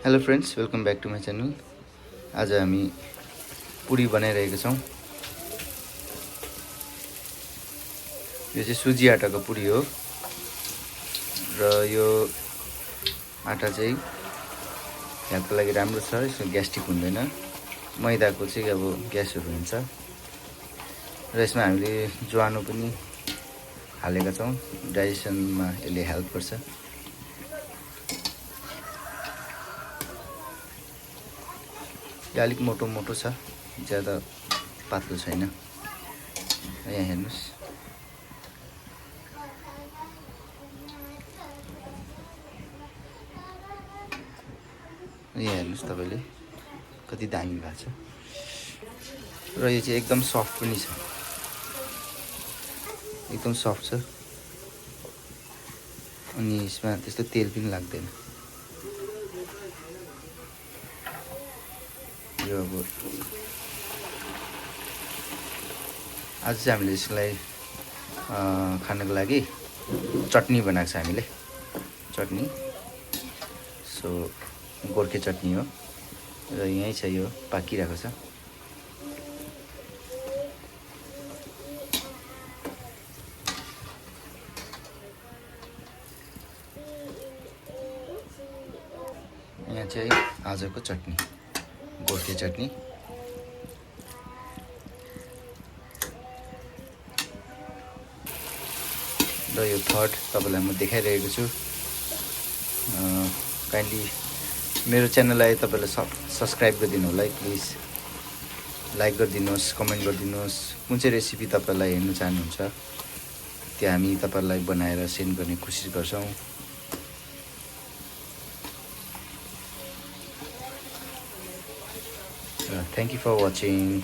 Hello friends, welcome back to my channel. आज हामी पुरी बनाइरहेका छौँ। यो चाहिँ सुजी आटाको पुरी हो र यो आटा चाहिँ हेल्थको लागि राम्रो छ, यसमा ग्यास्ट्रिक हुँदैन। मैदाको चाहिँ अब ग्यासहरू हुन्छ र यसमा हामीले ज्वानो पनि हालेका छौँ, डाइजेसनमा यसले हेल्प गर्छ। यो अलिक मोटो मोटो छ, ज्यादा पातलो छैन। यहाँ हेर्नुहोस्, यहाँ हेर्नुहोस् तपाईँले कति दामी भएको छ र यो चाहिँ एकदम सफ्ट पनि छ, एकदम सफ्ट छ। अनि यसमा त्यस्तो तेल पनि लाग्दैन। यो अब आज चाहिँ हामीले यसलाई खानको लागि चटनी बनाएको छ हामीले। चटनी सो गोर्खे चटनी हो र यहीँ छ, यो पाकिरहेको छ। यहाँ चाहिँ आजको चटनी, गोर्खे चटनी। र यो थर्ड तपाईँलाई म देखाइरहेको छु। काइन्डली मेरो च्यानललाई तपाईँले सब्सक्राइब गरिदिनु होला है, प्लिज। लाइक गरिदिनुहोस्, कमेन्ट गरिदिनुहोस्। कुन चाहिँ रेसिपी तपाईँलाई हेर्नु चाहनुहुन्छ त्यो हामी तपाईँलाई बनाएर सेन्ड गर्ने कोसिस गर्छौँ। Thank you for watching.